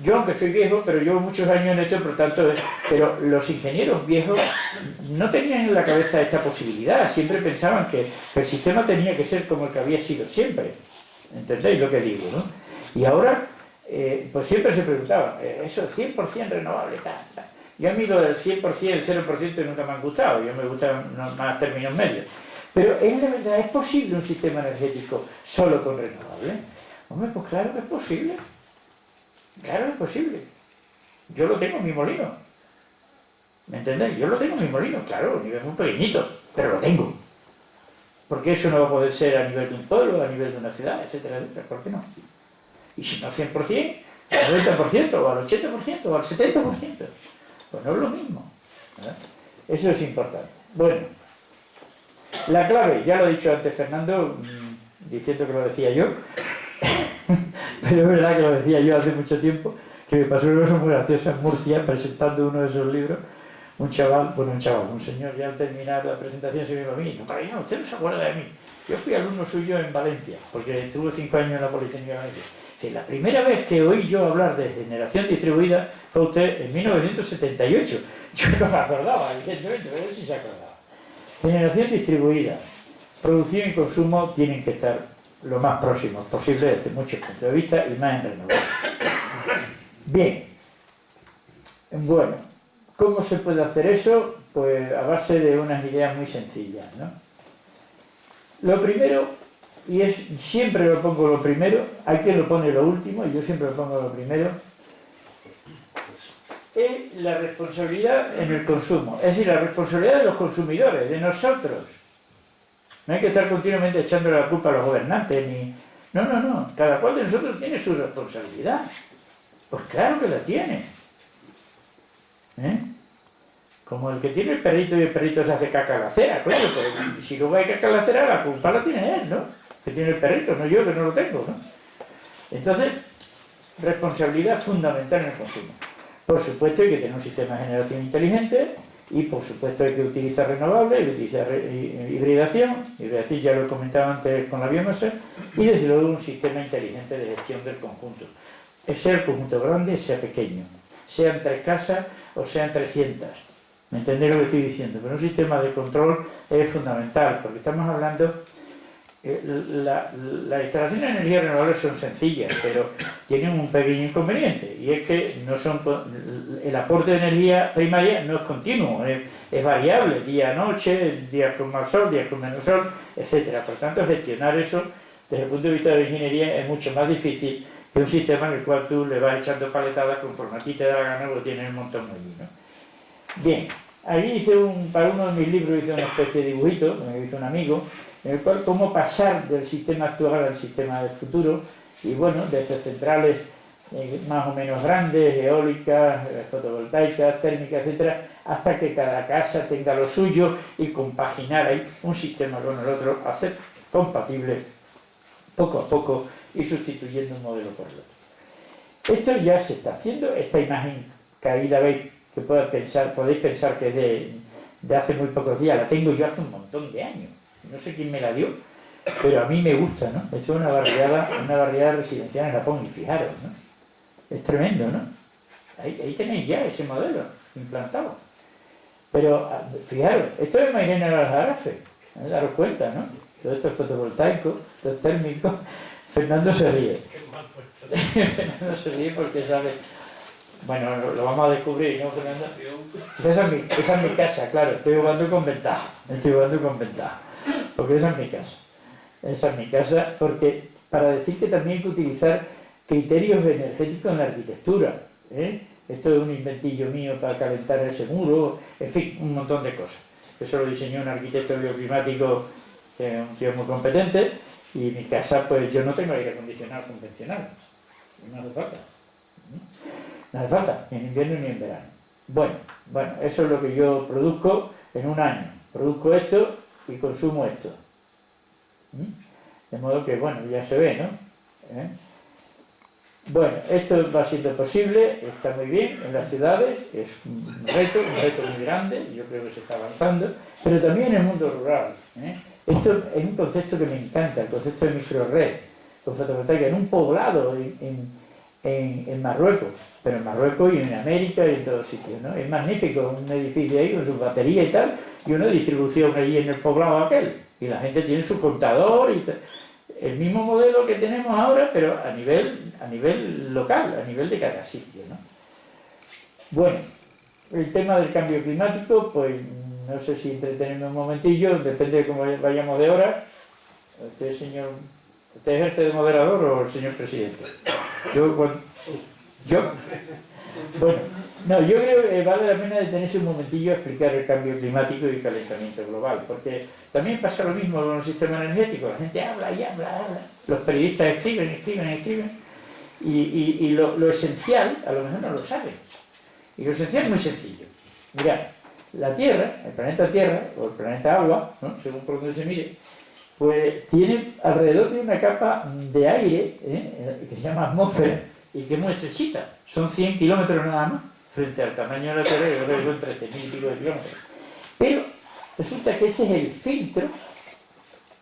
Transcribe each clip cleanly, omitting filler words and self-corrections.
Yo, aunque soy viejo, pero llevo muchos años en esto, por lo tanto, pero los ingenieros viejos no tenían en la cabeza esta posibilidad, siempre pensaban que el sistema tenía que ser como el que había sido siempre. ¿Entendéis lo que digo, no? Y ahora, pues siempre se preguntaban, eso es 100% renovable, tal, tal. Y a mí lo del 100%, el 0% nunca me han gustado, yo me gustan más términos medios. Pero es la verdad, ¿es posible un sistema energético solo con renovables? Hombre, pues claro que es posible. Claro que es posible. Yo lo tengo en mi molino. ¿Me entendéis? Yo lo tengo en mi molino, claro, a nivel muy pequeñito, pero lo tengo. Porque eso no va a poder ser a nivel de un pueblo, a nivel de una ciudad, etcétera, etcétera. ¿Por qué no? Y si no 100%, al 90%, o al 80%, o al 70%. Pues no es lo mismo, ¿verdad? Eso es importante. Bueno, la clave, ya lo he dicho antes Fernando, diciendo que lo decía yo, pero es verdad que lo decía yo hace mucho tiempo, que me pasó una cosa muy graciosa en Murcia, presentando uno de esos libros, un señor, ya al terminar la presentación se me dijo a mí, no, usted no se acuerda de mí. Yo fui alumno suyo en Valencia, porque tuve 5 años en la Politécnica de Valencia. La primera vez que oí yo hablar de generación distribuida fue usted en 1978. Yo no me acordaba, evidentemente, pero él sí se acordaba. Generación distribuida, producción y consumo tienen que estar lo más próximos posible desde muchos puntos de vista y más en renovables. Bien, bueno, ¿cómo se puede hacer eso? Pues a base de unas ideas muy sencillas, ¿no? Lo primero, y siempre lo pongo lo primero, hay quien lo pone lo último, y yo siempre lo pongo lo primero, es la responsabilidad en el consumo, es decir, la responsabilidad de los consumidores, de nosotros. No hay que estar continuamente echándole la culpa a los gobernantes, ni... No, cada cual de nosotros tiene su responsabilidad. Pues claro que la tiene. Como el que tiene el perrito y el perrito se hace caca en la acera, coño, pues si luego hay caca en la acera, la culpa la tiene él, ¿no? Que tiene el perrito, no yo, que no lo tengo, ¿no? Entonces, responsabilidad fundamental en el consumo. Por supuesto hay que tener un sistema de generación inteligente y por supuesto hay que utilizar renovables, hay que utilizar hibridación ya lo he comentado antes con la biomasa, y desde luego un sistema inteligente de gestión del conjunto. Sea el conjunto grande, sea pequeño, sean 3 casas o sean 300. ¿Me entendéis lo que estoy diciendo? Pero un sistema de control es fundamental, porque estamos hablando... las instalaciones de energía renovable son sencillas, pero tienen un pequeño inconveniente, y es que no son, el aporte de energía primaria no es continuo, es variable, día-noche, días con más sol, días con menos sol, etcétera. Por tanto, gestionar eso desde el punto de vista de la ingeniería es mucho más difícil que un sistema en el cual tú le vas echando paletadas conforme a ti te da la gana, porque tienes un montón allí, ¿no? Bien, allí para uno de mis libros hice una especie de dibujito, me hizo un amigo, en el cual cómo pasar del sistema actual al sistema del futuro, y bueno, desde centrales más o menos grandes, eólicas, fotovoltaicas, térmicas, etcétera, hasta que cada casa tenga lo suyo y compaginar ahí un sistema con el otro, hacer compatible poco a poco y sustituyendo un modelo por el otro. Esto ya se está haciendo. Esta imagen que ahí la veis, que podéis pensar que es de hace muy pocos días, la tengo yo hace un montón de años. No sé quién me la dio, pero a mí me gusta, ¿no? Esto es una barriada residencial en Japón, y fijaros, ¿no? Es tremendo, ¿no? Ahí tenéis ya ese modelo implantado. Pero fijaros, esto es Mairena Aljarafe, daros cuenta, ¿no? Todo esto es fotovoltaico, todo es térmico. Fernando se ríe. Fernando se ríe porque sabe... Bueno, lo vamos a descubrir, ¿no, Fernando? Esa es mi casa, claro, estoy jugando con ventaja. Porque esa es mi casa. Esa es mi casa, porque para decir que también hay que utilizar criterios energéticos en la arquitectura. Esto es un inventillo mío para calentar ese muro, en fin, un montón de cosas. Eso lo diseñó un arquitecto bioclimático, un tío muy competente, y mi casa, pues yo no tengo aire acondicionado convencional. No hace falta. No hace falta, ni en invierno ni en verano. Bueno, eso es lo que yo produzco en un año. Produzco esto y consumo esto. De modo que, bueno, ya se ve, ¿no? Bueno, esto va siendo posible, está muy bien en las ciudades, es un reto muy grande, yo creo que se está avanzando, pero también en el mundo rural. Esto es un concepto que me encanta, el concepto de microred, con fotovoltaica, en un poblado, en Marruecos, pero en Marruecos y en América y en todos sitios, ¿no? Es magnífico, un edificio ahí con sus baterías y tal, y una distribución allí en el poblado aquel, y la gente tiene su contador y tal. El mismo modelo que tenemos ahora, pero a nivel local, a nivel de cada sitio, ¿no? Bueno, el tema del cambio climático, pues no sé si entretenerme un momentillo, depende de cómo vayamos de hora. Usted, señor, ¿usted ejerce de moderador o el señor presidente? Yo, bueno, no, yo creo que vale la pena detenerse un momentillo a explicar el cambio climático y el calentamiento global, porque también pasa lo mismo con los sistemas energéticos. La gente habla y habla, habla. Los periodistas escriben, y lo esencial, a lo mejor no lo saben. Y lo esencial es muy sencillo. Mirad, la Tierra, el planeta Tierra, o el planeta Agua, ¿no?, según por donde se mire, pues tiene alrededor de una capa de aire, que se llama atmósfera, y que es muy estrechita. Son 100 kilómetros nada más, frente al tamaño de la Tierra, que creo que son 13.000 y pico de kilómetros. Pero resulta que ese es el filtro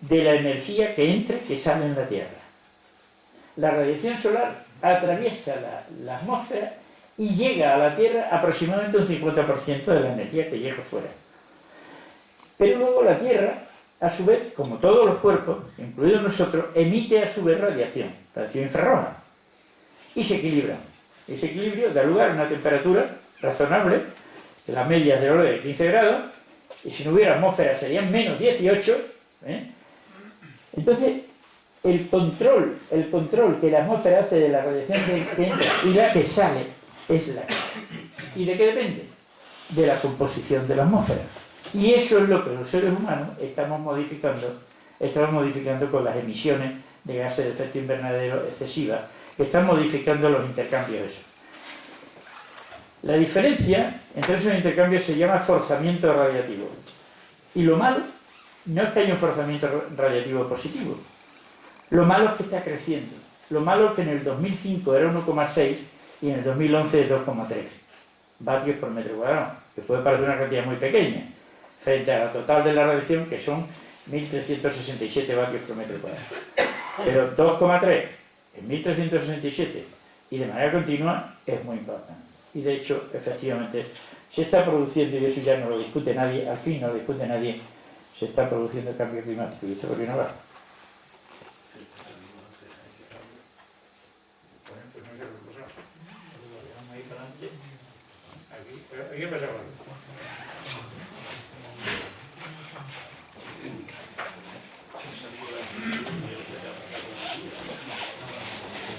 de la energía que entra y que sale en la Tierra. La radiación solar atraviesa la atmósfera y llega a la Tierra aproximadamente un 50% de la energía que llega fuera. Pero luego la Tierra, a su vez, como todos los cuerpos, incluidos nosotros, emite a su vez radiación infrarroja, y se equilibra. Ese equilibrio da lugar a una temperatura razonable, de las medias del orden de 15 grados, y si no hubiera atmósfera serían menos 18. Entonces, el control que la atmósfera hace de la radiación que entra y la que sale es la que. ¿Y de qué depende? De la composición de la atmósfera. Y eso es lo que los seres humanos estamos modificando con las emisiones de gases de efecto invernadero excesivas, que están modificando los intercambios esos. La diferencia entre esos intercambios se llama forzamiento radiativo. Y lo malo no es que haya un forzamiento radiativo positivo. Lo malo es que está creciendo. Lo malo es que en el 2005 era 1,6 y en el 2011 es 2,3 vatios por metro cuadrado, que puede parecer una cantidad muy pequeña, frente a la total de la radiación, que son 1.367 vatios por metro cuadrado. Pero 2,3 en 1.367 y de manera continua es muy importante. Y de hecho, efectivamente, se está produciendo, y eso ya no lo discute nadie, al fin no lo discute nadie, se está produciendo el cambio climático. ¿Y esto por qué no va? Bueno, pues no sé lo que pasa. Vamos ahí para adelante. Aquí ha pasado algo.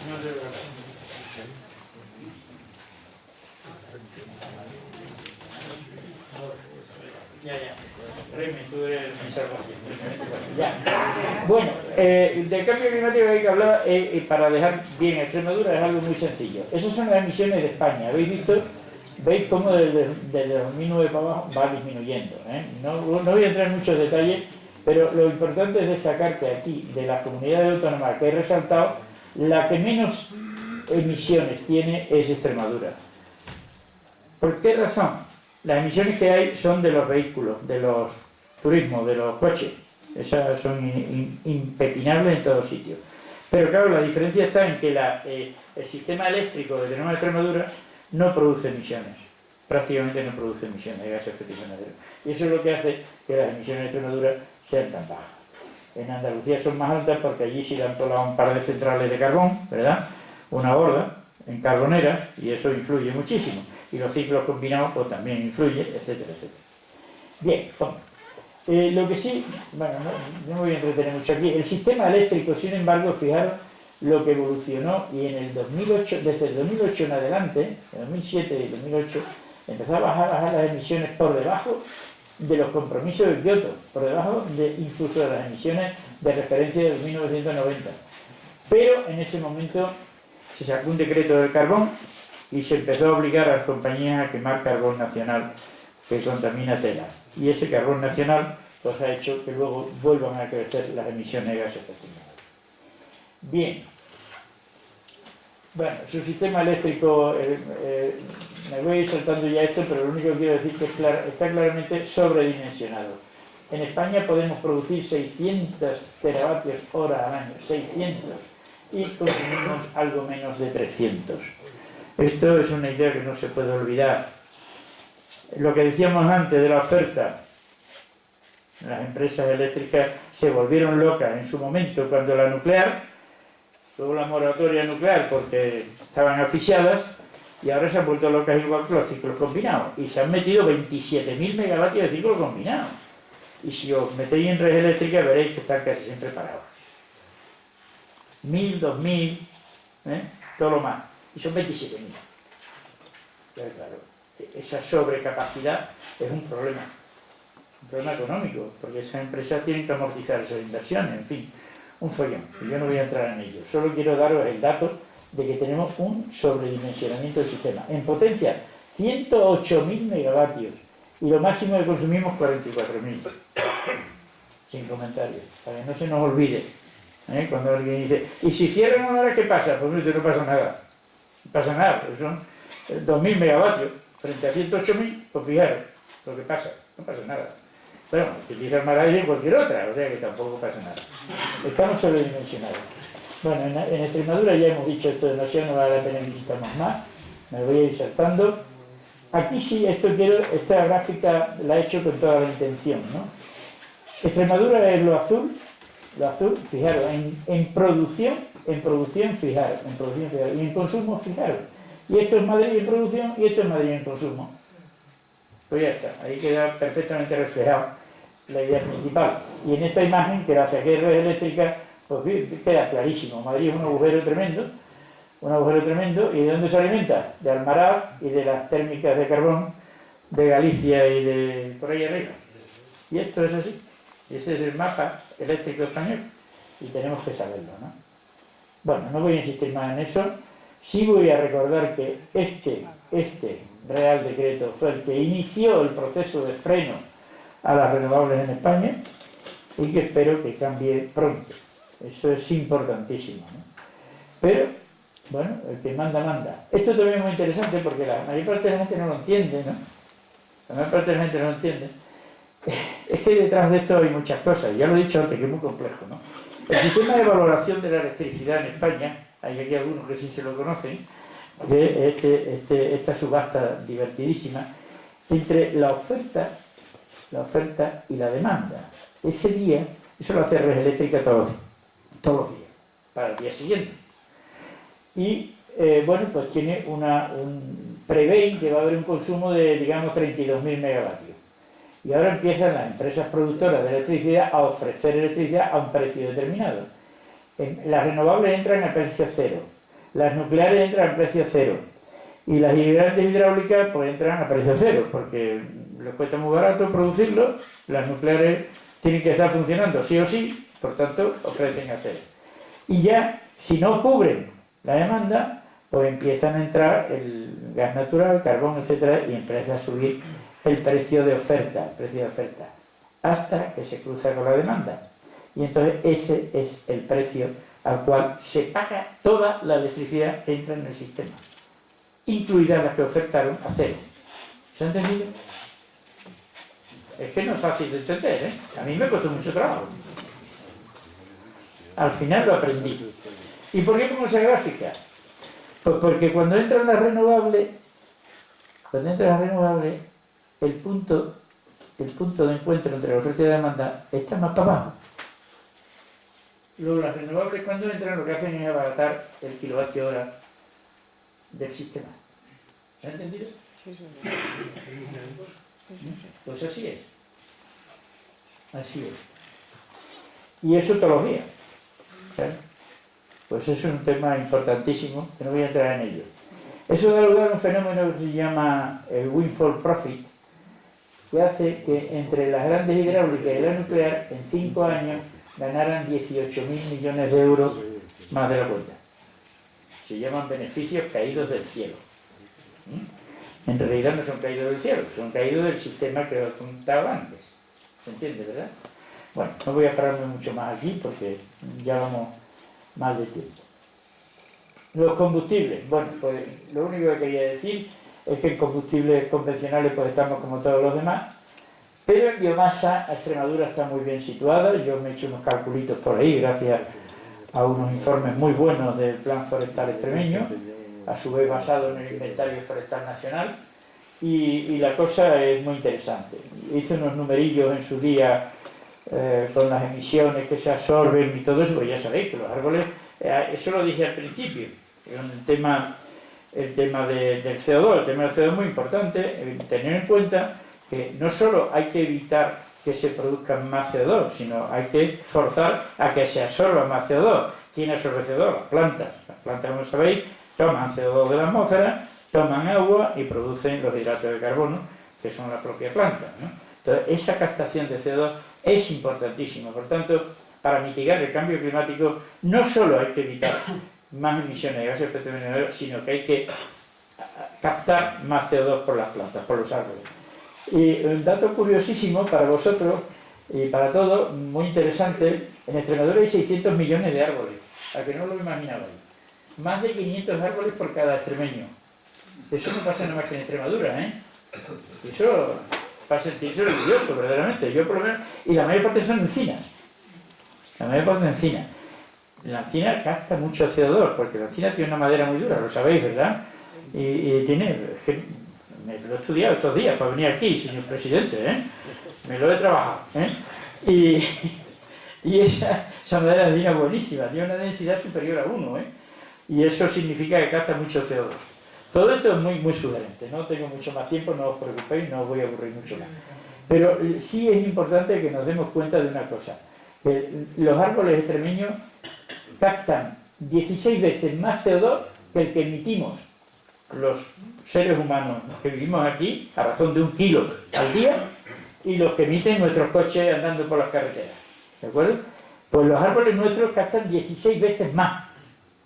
No sé lo que pasa. Ya. Remy, tú eres mi salvación. Ya. Bueno, del cambio climático hay que hablar, para dejar bien Extremadura, es algo muy sencillo. Esas son las emisiones de España. ¿Habéis visto? ¿Veis cómo desde 2009 para abajo va disminuyendo? No voy a entrar en muchos detalles, pero lo importante es destacar que aquí, de las comunidades autónomas que he resaltado, la que menos emisiones tiene es Extremadura. ¿Por qué razón? Las emisiones que hay son de los vehículos, de los turismos, de los coches. Esas son impepinables en todos sitios. Pero claro, la diferencia está en que el sistema eléctrico que tenemos en Extremadura no produce emisiones. Prácticamente no produce emisiones de gases de efecto invernadero. Y eso es lo que hace que las emisiones de Extremadura sean tan bajas. En Andalucía son más altas porque allí sí le han colado un par de centrales de carbón, ¿verdad? Una gorda, en carboneras, y eso influye muchísimo. Y los ciclos combinados pues también influyen, etcétera, etcétera. Bien, lo que sí, bueno, no me voy a entretener mucho aquí. El sistema eléctrico, sin embargo, fijaros lo que evolucionó, y en el 2008, desde el 2008 en adelante, en 2007 y 2008, empezó a bajar las emisiones por debajo de los compromisos de Kioto, por debajo incluso de las emisiones de referencia del 1990. Pero en ese momento se sacó un decreto del carbón y se empezó a obligar a las compañías a quemar carbón nacional que contamina tela. Y ese carbón nacional pues ha hecho que luego vuelvan a crecer las emisiones de gases de efecto invernadero. Bien. Bueno, su sistema eléctrico, me voy a ir saltando ya esto, pero lo único que quiero decir es que está claramente sobredimensionado. En España podemos producir 600 teravatios hora al año, 600. y consumimos algo menos de 300. Esto es una idea que no se puede olvidar. Lo que decíamos antes de la oferta, las empresas eléctricas se volvieron locas en su momento cuando la nuclear, luego la moratoria nuclear porque estaban asfixiadas, y ahora se han vuelto locas igual que los ciclos combinados, y se han metido 27.000 megavatios de ciclo combinado. Y si os metéis en red eléctrica veréis que están casi siempre parados. 1.000, 2.000, todo lo más. Y son 27.000. Pero claro, esa sobrecapacidad es un problema económico, porque esas empresas tienen que amortizar esas inversiones, en fin, un follón. Y yo no voy a entrar en ello. Solo quiero daros el dato de que tenemos un sobredimensionamiento del sistema. En potencia, 108.000 megavatios. Y lo máximo que consumimos, 44.000. Sin comentarios, para que no se nos olvide. Cuando alguien dice, ¿y si cierran una hora qué pasa? Pues no pasa nada. No pasa nada, pues son 2.000 megavatios frente a 108.000, pues fijaros lo que pasa, no pasa nada. Bueno, utiliza más aire que cualquier otra, o sea que tampoco pasa nada. Estamos sobredimensionados. Bueno, en Extremadura ya hemos dicho esto demasiado, no vale la pena que visitamos más, me voy a ir saltando. Aquí sí, esta gráfica la he hecho con toda la intención, ¿no? Extremadura es lo azul, fijaros, en producción, fijaros, y en consumo, fijaros. Y esto es Madrid en producción y esto es Madrid en consumo. Pues ya está, ahí queda perfectamente reflejado la idea principal. Y en esta imagen, que la saqué de red eléctrica, pues queda clarísimo. Madrid es un agujero tremendo, ¿y de dónde se alimenta? De Almaraz y de las térmicas de carbón de Galicia y de por ahí arriba. Y esto es así. Ese es el mapa eléctrico español y tenemos que saberlo, ¿no? Bueno, no voy a insistir más en eso. Sí voy a recordar que este Real Decreto fue el que inició el proceso de freno a las renovables en España y que espero que cambie pronto. Eso es importantísimo, ¿no? Pero, bueno, el que manda, manda. Esto también es muy interesante porque la mayor parte de la gente no lo entiende, ¿no? La mayor parte de la gente no lo entiende. Es que detrás de esto hay muchas cosas, ya lo he dicho antes, que es muy complejo, ¿no? El sistema de valoración de la electricidad en España, hay aquí algunos que sí se lo conocen, que esta subasta divertidísima entre la oferta y la demanda. Ese día, eso lo hace Red Eléctrica todos los días, para el día siguiente. Y, bueno, pues tiene prevé que va a haber un consumo de, digamos, 32.000 megavatios. Y ahora empiezan las empresas productoras de electricidad a ofrecer electricidad a un precio determinado. Las renovables entran a precio cero, las nucleares entran a precio cero y las grandes hidráulicas pues entran a precio cero porque les cuesta muy barato producirlo, las nucleares tienen que estar funcionando sí o sí, por tanto ofrecen a cero. Y ya, si no cubren la demanda, pues empiezan a entrar el gas natural, carbón, etcétera, y empieza a subir el precio de oferta, hasta que se cruza con la demanda. Y entonces ese es el precio al cual se paga toda la electricidad que entra en el sistema, incluidas las que ofertaron a cero. ¿Se ha entendido? Es que no es fácil de entender, ¿eh? A mí me costó mucho trabajo. Al final lo aprendí. ¿Y por qué pongo esa gráfica? Pues porque cuando entran las renovables, el punto de encuentro entre la oferta y la demanda está más para abajo. Luego las renovables cuando entran lo que hacen es abaratar el kilovatio hora del sistema. ¿Se ha entendido? Sí. Pues así es. Y eso todos los días. ¿Sabes? Pues eso es un tema importantísimo, que no voy a entrar en ello. Eso da lugar a un fenómeno que se llama el windfall profit, que hace que entre las grandes hidráulicas y la nuclear, en 5 años, ganaran 18.000 millones de euros más de la cuenta. Se llaman beneficios caídos del cielo. En realidad no son caídos del cielo, son caídos del sistema que os contaba antes. ¿Se entiende, verdad? Bueno, no voy a pararme mucho más aquí porque ya vamos mal de tiempo. Los combustibles, bueno, pues lo único que quería decir es que en combustibles convencionales pues estamos como todos los demás, pero en biomasa Extremadura está muy bien situada. Yo me he hecho unos calculitos por ahí gracias a unos informes muy buenos del Plan Forestal Extremeño, a su vez basado en el Inventario Forestal Nacional, y la cosa es muy interesante. Hice unos numerillos en su día con las emisiones que se absorben y todo eso, pues ya sabéis que los árboles, eso lo dije al principio, el tema del CO2. El tema del CO2 es muy importante, tener en cuenta que no solo hay que evitar que se produzcan más CO2, sino hay que forzar a que se absorba más CO2. ¿Quién absorbe CO2? Las plantas. Las plantas, como sabéis, toman CO2 de la atmósfera, toman agua y producen los hidratos de carbono, que son la propia planta, ¿no? Entonces, esa captación de CO2 es importantísima. Por tanto, para mitigar el cambio climático, no solo hay que evitar más emisiones de gases de efecto invernadero, sino que hay que captar más CO2 por las plantas, por los árboles. Y un dato curiosísimo para vosotros y para todos, muy interesante: en Extremadura hay 600 millones de árboles, a que no lo imaginabais. Más de 500 árboles por cada extremeño. Eso no pasa nada más que en Extremadura, ¿eh? Eso, para sentirse orgulloso, verdaderamente. Yo, por lo menos, y la mayor parte son encinas. La mayor parte de encinas. La encina capta mucho CO2, porque la encina tiene una madera muy dura, lo sabéis, ¿verdad? Y tiene... Me lo he estudiado estos días para venir aquí, señor presidente, ¿eh? Me lo he trabajado, ¿eh? Y esa madera de encina es buenísima, tiene una densidad superior a 1, ¿eh? Y eso significa que capta mucho CO2. Todo esto es muy, muy sugerente, no tengo mucho más tiempo, no os preocupéis, no os voy a aburrir mucho más. Pero sí es importante que nos demos cuenta de una cosa, que los árboles extremeños captan 16 veces más CO2 que el que emitimos los seres humanos que vivimos aquí, a razón de 1 kilo al día, y los que emiten nuestros coches andando por las carreteras. ¿De acuerdo? Pues los árboles nuestros captan 16 veces más.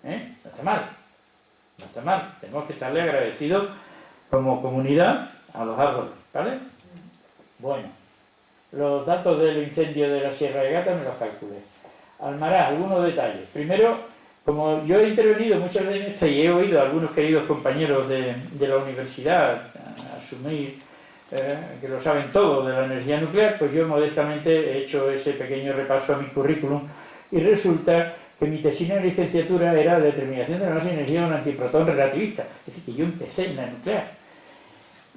No está mal. No está mal. Tenemos que estarle agradecidos como comunidad a los árboles, ¿vale? Bueno, los datos del incendio de la Sierra de Gata me los calculé. Almará, algunos detalles. Primero, como yo he intervenido muchas veces en esto y he oído a algunos queridos compañeros de la universidad asumir que lo saben todo de la energía nuclear, pues yo modestamente he hecho ese pequeño repaso a mi currículum y resulta que mi tesina de licenciatura era determinación de la masa de energía de un antiprotón relativista. Es decir, que yo empecé en la nuclear.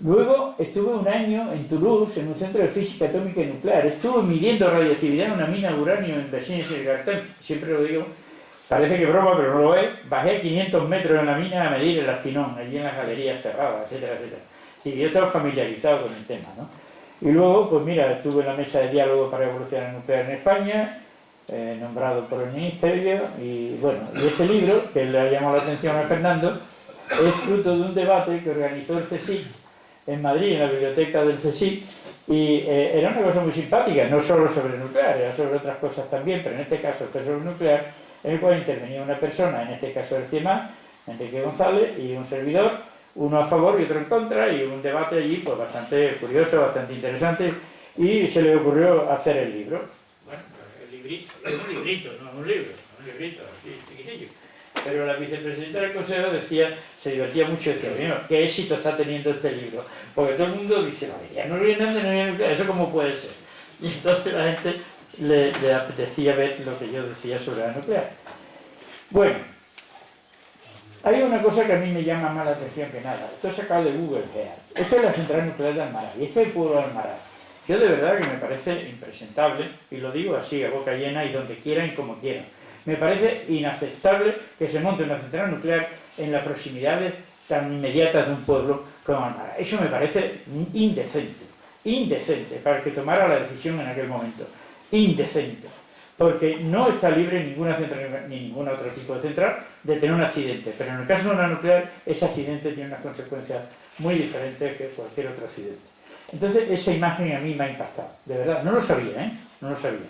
Luego estuve 1 año en Toulouse, en un centro de física atómica y nuclear. Estuve midiendo radioactividad en una mina de uranio en Bercy-sur-Gartempe. Siempre lo digo, parece que broma, pero no lo es. Bajé 500 metros en la mina a medir el actinón, allí en las galerías cerradas, etcétera, etcétera. Sí, yo estaba familiarizado con el tema, ¿no? Y luego, pues mira, estuve en la mesa de diálogo para evolucionar nuclear en España, nombrado por el Ministerio, y bueno, y ese libro, que le ha llamado la atención a Fernando, es fruto de un debate que organizó el CSIC en Madrid, en la biblioteca del CSIC, y era una cosa muy simpática, no solo sobre nuclear, era sobre otras cosas también, pero en este caso fue sobre nuclear, en el cual intervenía una persona, en este caso el CIEMAT, Enrique González, y un servidor, uno a favor y otro en contra, y un debate allí pues bastante curioso, bastante interesante, y se le ocurrió hacer el libro. Bueno, el librito, es un librito, no es un libro, es un librito, así chiquitillo. Pero la vicepresidenta del Consejo decía, se divertía mucho y decía, bueno, ¿qué éxito está teniendo este libro? Porque todo el mundo dice, vale, ya no viene de energía nuclear, ¿eso cómo puede ser? Y entonces la gente le apetecía ver lo que yo decía sobre la nuclear. Bueno, hay una cosa que a mí me llama más la atención que nada. Esto es sacado de Google Earth. Esto es la central nuclear de Almará, y este es el pueblo de Almará. Yo de verdad que me parece impresentable, y lo digo así, a boca llena, y donde quieran y como quieran. Me parece inaceptable que se monte una central nuclear en las proximidades tan inmediatas de un pueblo como Almará. Eso me parece indecente para el que tomara la decisión en aquel momento. Indecente. Porque no está libre ninguna central, ni ningún otro tipo de central, de tener un accidente. Pero en el caso de una nuclear, ese accidente tiene unas consecuencias muy diferentes que cualquier otro accidente. Entonces, esa imagen a mí me ha impactado. De verdad, no lo sabía, No lo sabía.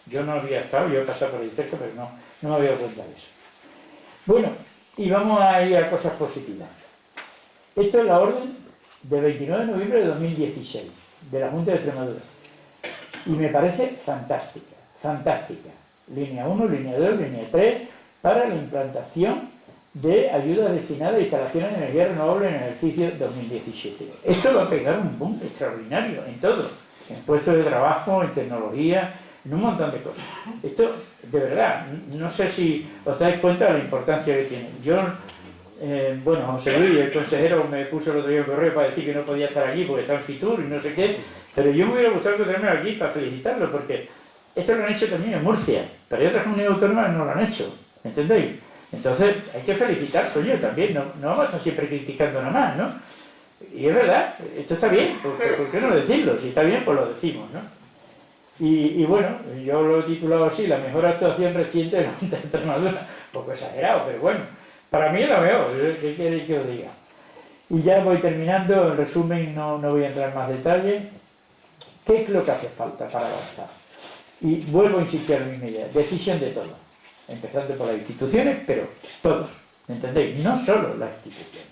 Yo no había estado, yo he pasado por ahí cerca, pero no me había dado cuenta de eso. Bueno, y vamos a ir a cosas positivas. Esto es la orden de 29 de noviembre de 2016, de la Junta de Extremadura. Y me parece fantástica. Línea 1, línea 2, línea 3, para la implantación de ayudas destinadas a instalaciones de energía renovable en el ejercicio 2017. Esto va a pegar un boom extraordinario en todo, en puestos de trabajo, en tecnología, en un montón de cosas. Esto, de verdad, no sé si os dais cuenta de la importancia que tiene. Yo, bueno, José Luis, el consejero, me puso el otro día un correo para decir que no podía estar aquí porque está en Fitur y no sé qué, pero yo me hubiera gustado encontrarme aquí para felicitarlo, porque esto lo han hecho también en Murcia, pero hay otras comunidades autónomas que no lo han hecho, ¿entendéis? Entonces hay que felicitar, coño, también, no vamos a estar siempre criticando nada más, ¿no? Y es verdad, esto está bien, ¿por qué no decirlo? Si está bien, pues lo decimos, ¿no? Y bueno, yo lo he titulado así, la mejor actuación reciente de la Junta de Extremadura, un poco exagerado, pero bueno, para mí es la mejor, ¿qué queréis que os diga? Y ya voy terminando, en resumen, no voy a entrar en más detalle. ¿Qué es lo que hace falta para avanzar? Y vuelvo a insistir en la misma idea, decisión de todos, empezando por las instituciones, pero todos, ¿entendéis? No solo las instituciones.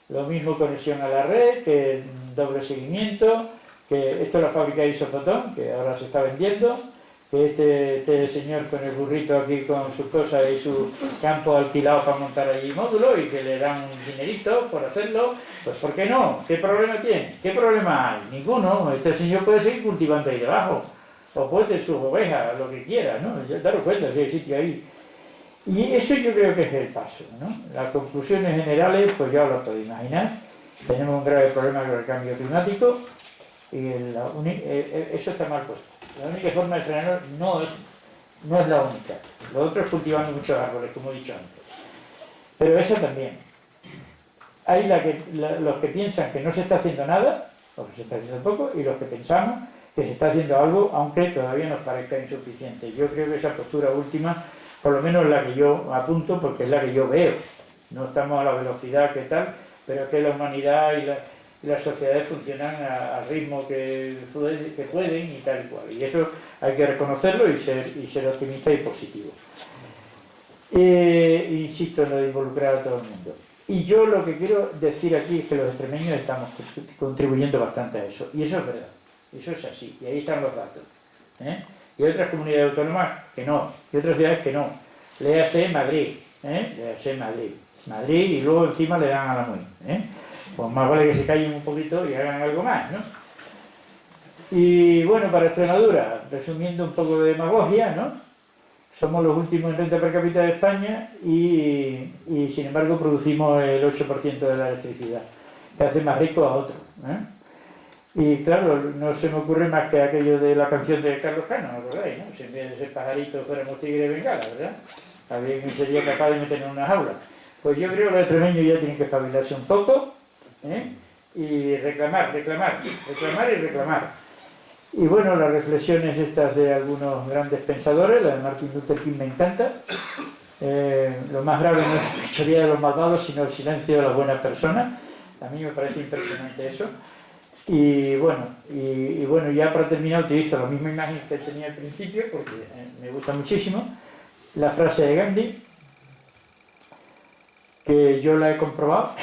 Lo mismo conexión a la red, que doble seguimiento, que esto es la fábrica de Isofotón, que ahora se está vendiendo, que este señor con el burrito aquí con sus cosas y su campo alquilado para montar allí módulos y que le dan un dinerito por hacerlo, pues ¿por qué no? ¿Qué problema tiene? ¿Qué problema hay? Ninguno. Este señor puede seguir cultivando ahí debajo, o puede tener sus ovejas, lo que quiera, ¿no? Daros cuenta si hay sitio ahí. Y eso yo creo que es el paso, ¿no? Las conclusiones generales, pues ya os lo podéis imaginar. Tenemos un grave problema con el cambio climático y eso está mal puesto. La única forma de frenarlo no es la única. Lo otro es cultivando muchos árboles, como he dicho antes. Pero eso también. Hay los que piensan que no se está haciendo nada, o que se está haciendo poco, y los que pensamos que se está haciendo algo, aunque todavía nos parezca insuficiente. Yo creo que esa postura última, por lo menos es la que yo apunto, porque es la que yo veo. No estamos a la velocidad que tal, pero es que la humanidad y las sociedades funcionan al ritmo que pueden y tal y cual. Y eso hay que reconocerlo y ser optimista y positivo. Insisto en lo de involucrar a todo el mundo. Y yo lo que quiero decir aquí es que los extremeños estamos contribuyendo bastante a eso. Y eso es verdad. Eso es así. Y ahí están los datos. Y hay otras comunidades autónomas que no. Y otras ciudades que no. Léase Madrid. Léase Madrid. Madrid y luego encima le dan a la MUI. Pues más vale que se callen un poquito y hagan algo más, ¿no? Y bueno, para Extremadura, resumiendo un poco de demagogia, ¿no? Somos los últimos en renta per cápita de España y sin embargo producimos el 8% de la electricidad, que hace más rico a otros, Y claro, no se me ocurre más que aquello de la canción de Carlos Cano, ¿me acordáis? ¿No? Si en vez de ser pajarito fuéramos tigre de Bengala, ¿verdad? Alguien sería capaz de meternos en una jaula. Pues yo creo que los extremeños ya tienen que espabilarse un poco, y reclamar. Y bueno, las reflexiones estas de algunos grandes pensadores, la de Martin Luther King me encanta. Lo más grave no es la fechoría de los malvados, sino el silencio de las buenas personas. A mí me parece impresionante eso. Y bueno, ya para terminar utilizo la misma imagen que tenía al principio, porque me gusta muchísimo, la frase de Gandhi, que yo la he comprobado,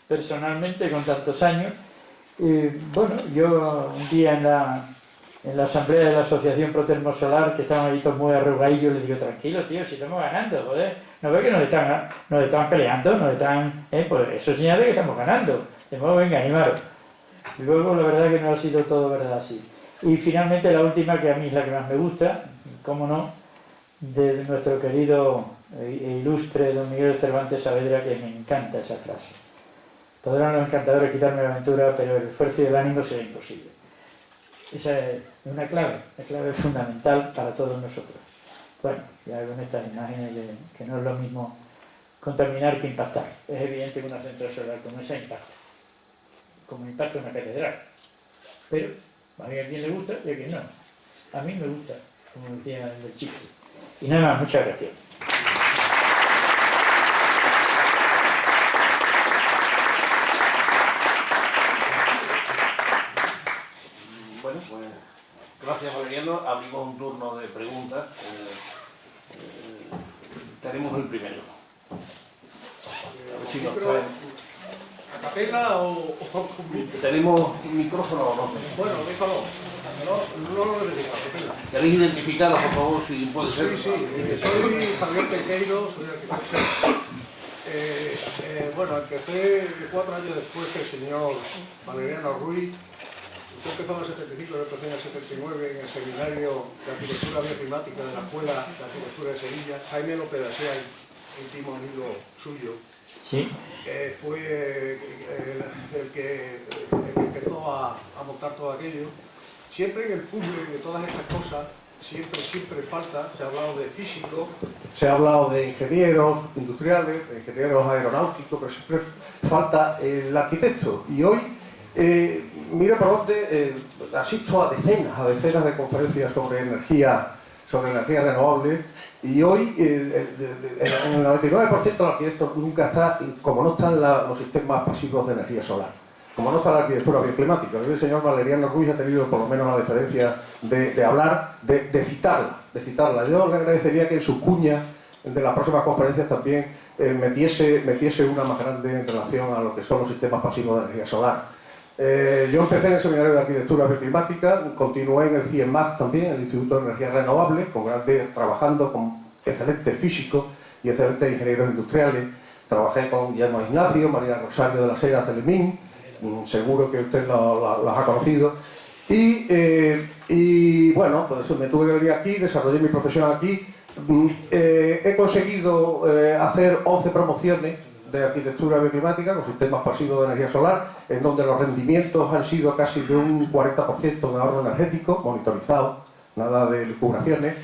personalmente con tantos años. Bueno, yo un día en la asamblea de la Asociación Pro Termosolar, que estaban ahí todos muy arrugadillos, le digo, tranquilo tío, si estamos ganando, joder, ¿no ves que nos están peleando, pues eso es señal de que estamos ganando, de modo, venga, animaros. Y luego la verdad que no ha sido todo verdad así. Y finalmente la última, que a mí es la que más me gusta, cómo no, de nuestro querido e ilustre don Miguel Cervantes Saavedra, que me encanta esa frase. Podrán los encantadores quitarme la aventura, pero el esfuerzo y el ánimo será imposible. Esa es una clave fundamental para todos nosotros. Bueno, ya con estas imágenes que no es lo mismo contaminar que impactar. Es evidente que una central solar como esa impacta. Como impacta una catedral. Pero a quien le gusta y a quien no. A mí me gusta, como decía el chiste. Y nada más, muchas gracias. Bueno, pues gracias Valeriano. Abrimos un turno de preguntas. Tenemos el primero. A ver si nos traen. ¿A capela o ¿Tenemos micrófono o no? Bueno, déjalo. No lo necesito, a capela. ¿Queréis identificarlo, por favor, si puede ser? Sí. Soy Javier Tequeiro, soy arquitecto. Bueno, empecé 4 años después que el señor Valeriano Ruiz Usted empezó en el 75, yo empecé en el 79 en el seminario de arquitectura bioclimática de la Escuela de Arquitectura de Sevilla. Jaime López de Asea, íntimo amigo suyo, Sí. fue el que empezó a montar todo aquello. Siempre en el puzzle de todas estas cosas, siempre falta, se ha hablado de físicos, se ha hablado de ingenieros industriales, de ingenieros aeronáuticos, pero siempre falta el arquitecto. Y hoy, mira por dónde, asisto a decenas de conferencias sobre energía renovable, y hoy el 99% de los arquitectos nunca está, como no están los sistemas pasivos de energía solar, como no está la arquitectura bioclimática. El señor Valeriano Ruiz ha tenido por lo menos la deferencia de hablar, de citarla. Yo le agradecería que en sus cuñas de las próximas conferencias también metiese una más grande en relación a lo que son los sistemas pasivos de energía solar. Yo empecé en el Seminario de Arquitectura Bioclimática, continué en el CIEMAG también, en el Instituto de Energías Renovables, trabajando con excelentes físicos y excelentes ingenieros industriales. Trabajé con Guillermo Ignacio, María Rosario de la Sera Celemín, seguro que usted las ha conocido. Y bueno, pues me tuve que venir aquí, desarrollé mi profesión aquí. He conseguido hacer 11 promociones de arquitectura bioclimática con sistemas pasivos de energía solar, en donde los rendimientos han sido casi de un 40% de ahorro energético, monitorizado, nada de lucubraciones,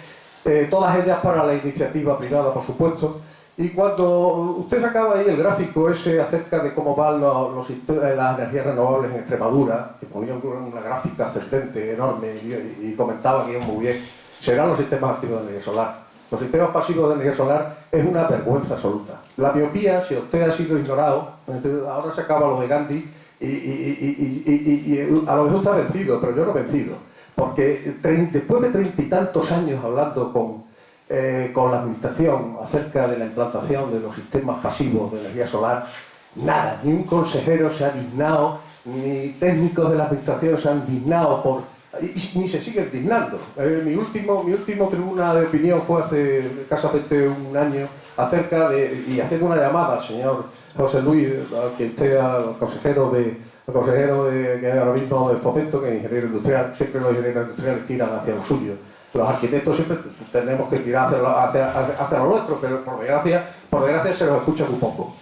todas ellas para la iniciativa privada, por supuesto. Y cuando usted sacaba ahí el gráfico ese acerca de cómo van las energías renovables en Extremadura, que ponía una gráfica ascendente enorme y comentaba que iban muy bien, serán los sistemas activos de energía solar. Los sistemas pasivos de energía solar es una vergüenza absoluta. La miopía, si usted ha sido ignorado, ahora se acaba lo de Gandhi y a lo mejor está vencido, pero yo no he vencido. Porque después de 30 y tantos años hablando con la administración acerca de la implantación de los sistemas pasivos de energía solar, nada, ni un consejero se ha dignado, ni técnicos de la administración se han dignado ni se siguen dignando. Mi último tribuna de opinión fue hace escasamente un año y haciendo una llamada al señor José Luis, que esté al consejero que ahora mismo del Fomento, que es ingeniero industrial. Siempre los ingenieros industriales tiran hacia lo suyo. Los arquitectos siempre tenemos que tirar hacia lo nuestro, pero por desgracia se los escucha muy poco.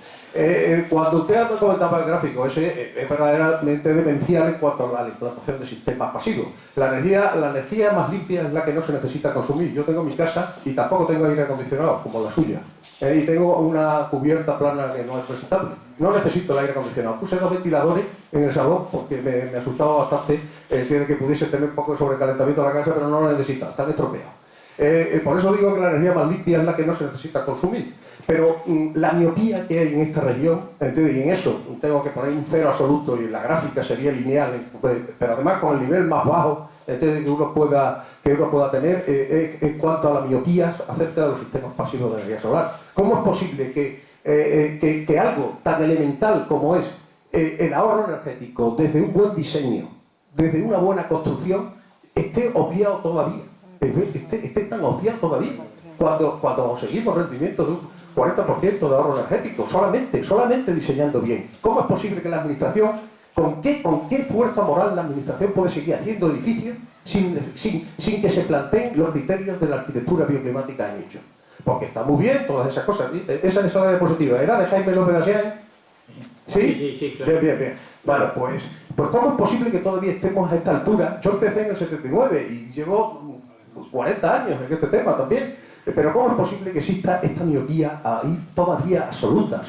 Cuando usted comentaba el gráfico, ese es verdaderamente demencial en cuanto a la implantación de sistemas pasivos. La energía más limpia es la que no se necesita consumir. Yo tengo mi casa y tampoco tengo aire acondicionado, como la suya. Y tengo una cubierta plana que no es presentable. No necesito el aire acondicionado. Puse 2 ventiladores en el salón porque me asustaba bastante que pudiese tener un poco de sobrecalentamiento en la casa, pero no lo necesita, están estropeados. Por eso digo que la energía más limpia es la que no se necesita consumir. Pero la miopía que hay en esta región, ¿entiendes? Y en eso tengo que poner un cero absoluto y la gráfica sería lineal, pero además con el nivel más bajo, ¿entiendes? que uno pueda tener en cuanto a la miopía acerca de los sistemas pasivos de energía solar. ¿Cómo es posible que algo tan elemental como es el ahorro energético desde un buen diseño, desde una buena construcción, esté obviado todavía? Esté tan obviado todavía cuando conseguimos rendimientos de un 40% de ahorro energético, solamente diseñando bien. ¿Cómo es posible que la administración, con qué fuerza moral la administración puede seguir haciendo edificios sin que se planteen los criterios de la arquitectura bioclimática en ellos? Porque está muy bien todas esas cosas. Esa es la diapositiva. ¿Era de Jaime López de Asea? ¿Sí? Sí, claro. Bien. Vale, pues ¿cómo es posible que todavía estemos a esta altura? Yo empecé en el 79 y llevo 40 años en este tema también. Pero ¿cómo es posible que exista esta miopía ahí todavía absoluta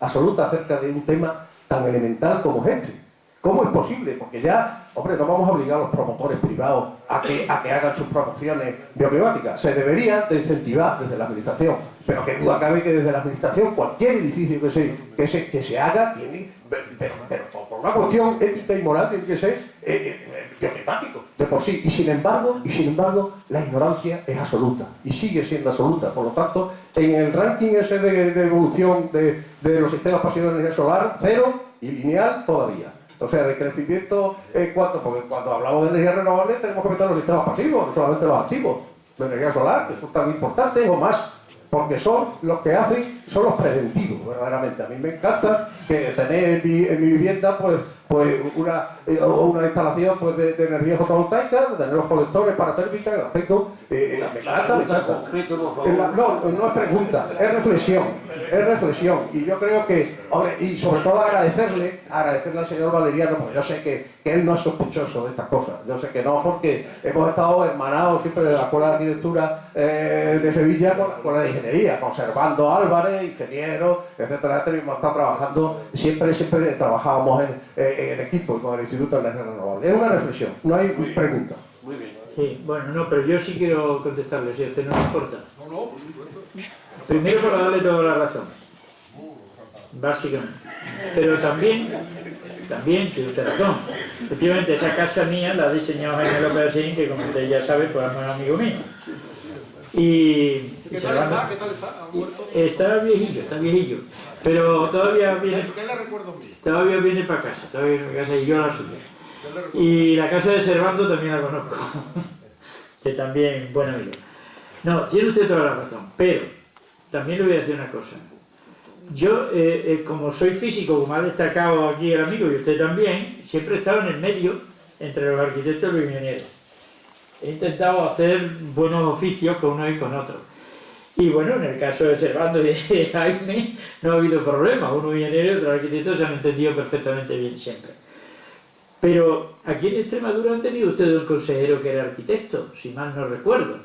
acerca de un tema tan elemental como este? ¿Cómo es posible? Porque ya, hombre, no vamos a obligar a los promotores privados a que hagan sus promociones bioclimáticas. Se debería de incentivar desde la administración. Pero qué duda cabe que desde la administración cualquier edificio que se haga tiene, pero por una cuestión ética y moral tiene que ser bioclimático de por sí. Y sin embargo, la ignorancia es absoluta y sigue siendo absoluta. Por lo tanto, en el ranking ese de evolución de los sistemas pasivos de energía solar, 0 y lineal todavía. O sea, de crecimiento porque cuando hablamos de energía renovable tenemos que meter los sistemas pasivos, no solamente los activos de energía solar, que son tan importantes o más, porque son los que son los preventivos, verdaderamente. A mí me encanta que tener en mi vivienda, pues pues una instalación pues, de energía fotovoltaica, tener los colectores para térmica, las tengo, me encanta. Concreto, por favor. No es pregunta, es reflexión. Y yo creo que, hombre, y sobre todo agradecerle al señor Valeriano, porque yo sé que él no es sospechoso de estas cosas. Yo sé que no, porque hemos estado hermanados siempre de la Escuela de Arquitectura de Sevilla con la Escuela de Ingeniería, con Servando Álvarez, ingeniero, etcétera, etcétera, y hemos estado trabajando, siempre trabajábamos en equipo con el Instituto de Energía Renovable. Es una reflexión, no hay pregunta. Muy bien. Sí, bueno, no, pero yo sí quiero contestarle, si a usted no le importa. No, por supuesto. Primero para darle toda la razón, básicamente. Pero también tiene usted razón. Efectivamente, esa casa mía la ha diseñado Jaime López Asín, que como usted ya sabe, pues es un amigo mío. ¿Qué tal está? ¿Qué tal está? ¿Ha muerto? Está viejillo. Pero todavía viene. ¿Qué le recuerdo a mí? Todavía viene para casa, todavía viene para casa y yo la suya. ¿Qué le recuerdo? Y la casa de Servando también la conozco, que también buen amigo. No, tiene usted toda la razón, pero también le voy a decir una cosa. Yo, como soy físico, como ha destacado aquí el amigo y usted también, siempre he estado en el medio entre los arquitectos y los ingenieros. He intentado hacer buenos oficios con uno y con otro. Y bueno, en el caso de Servando y de Jaime no ha habido problema. Uno ingeniero y otro arquitecto se han entendido perfectamente bien siempre. Pero aquí en Extremadura han tenido ustedes un consejero que era arquitecto, si mal no recuerdo.